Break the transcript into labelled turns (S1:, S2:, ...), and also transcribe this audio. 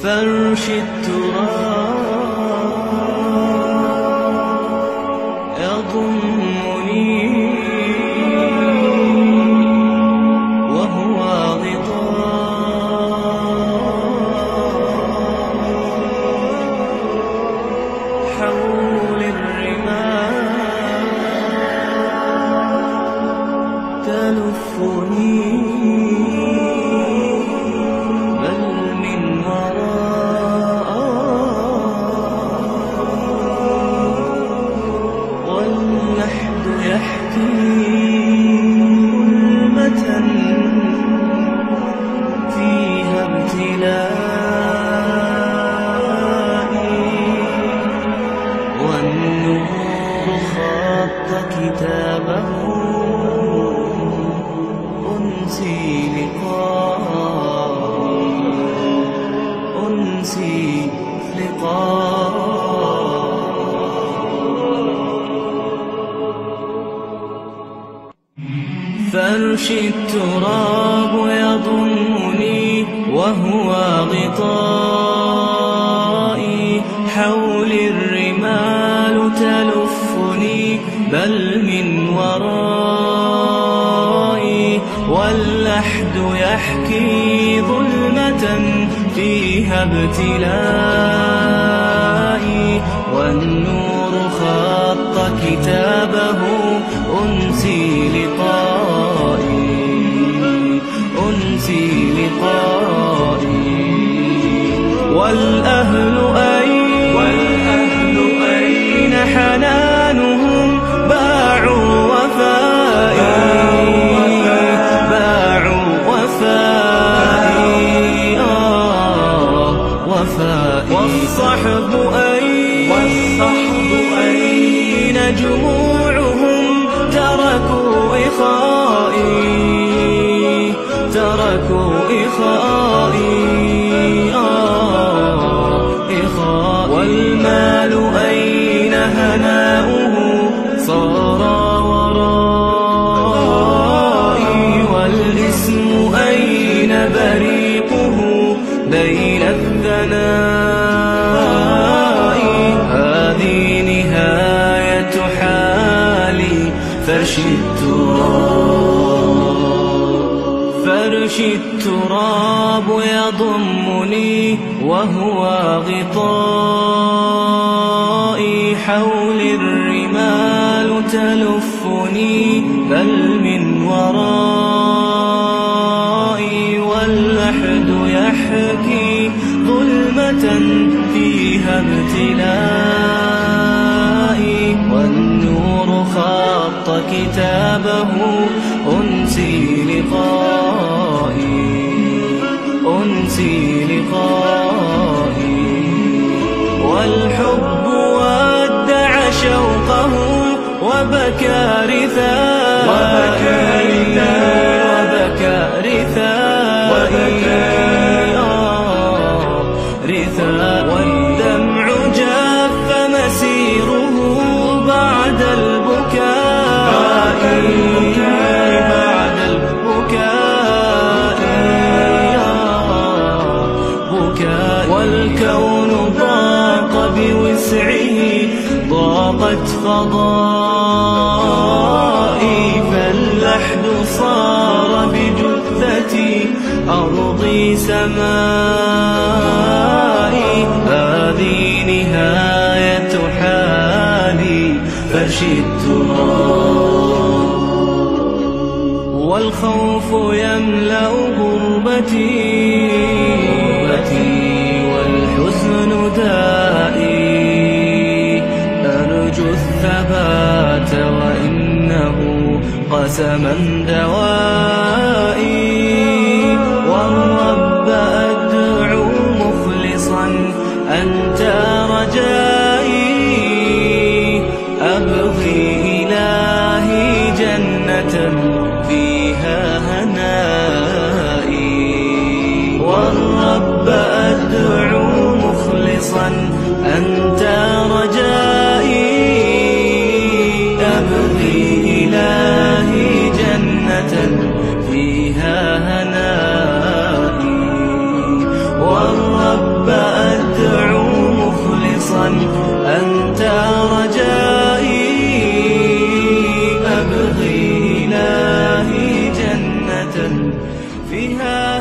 S1: فرش التراب يضمني وهو غطاء حول الرمال تلفني فيها ابتلائي والنور خط كتابه أنسي فرش التراب يضمني وهو غطائي حول الرمال تلفني بل من ورائي واللحد يحكي ظلمة فيها ابتلائي والنور خط كتابه أنسي لقائي والأهل أين حنانهم باعوا وفائي والصحب أين جموعهم تركوا إخائي والمال أين هناؤه صار ورائي والاسم أين بريقه بين الثناء هذه نهاية حالي فرش التراب يضمني وهو غطائي حول الرمال تلفني بل من ورائي واللحد يحكي ظلمة فيها ابتلائي والنور خط كتابه أنسي لقائي والحب ودع شوقه وبكى رثائي والدمع جاف مسيره بعد البكاء والكون ضاق بوسعه ضاقت فضائي فاللحد صار بجثتي أرضي سمائي هذه نهاية حالي فرش التراب والخوف يملأ غربتي والحزن دائي أرجو الثبات وإنه قسما دوائي والرب أدعو مخلصا أنت رجائي أبغي إلهي جنة فيها هنائي والرب أدعو مخلصا أنت رجائي أبغي إلهي جنة فيها هنائي والرب فيها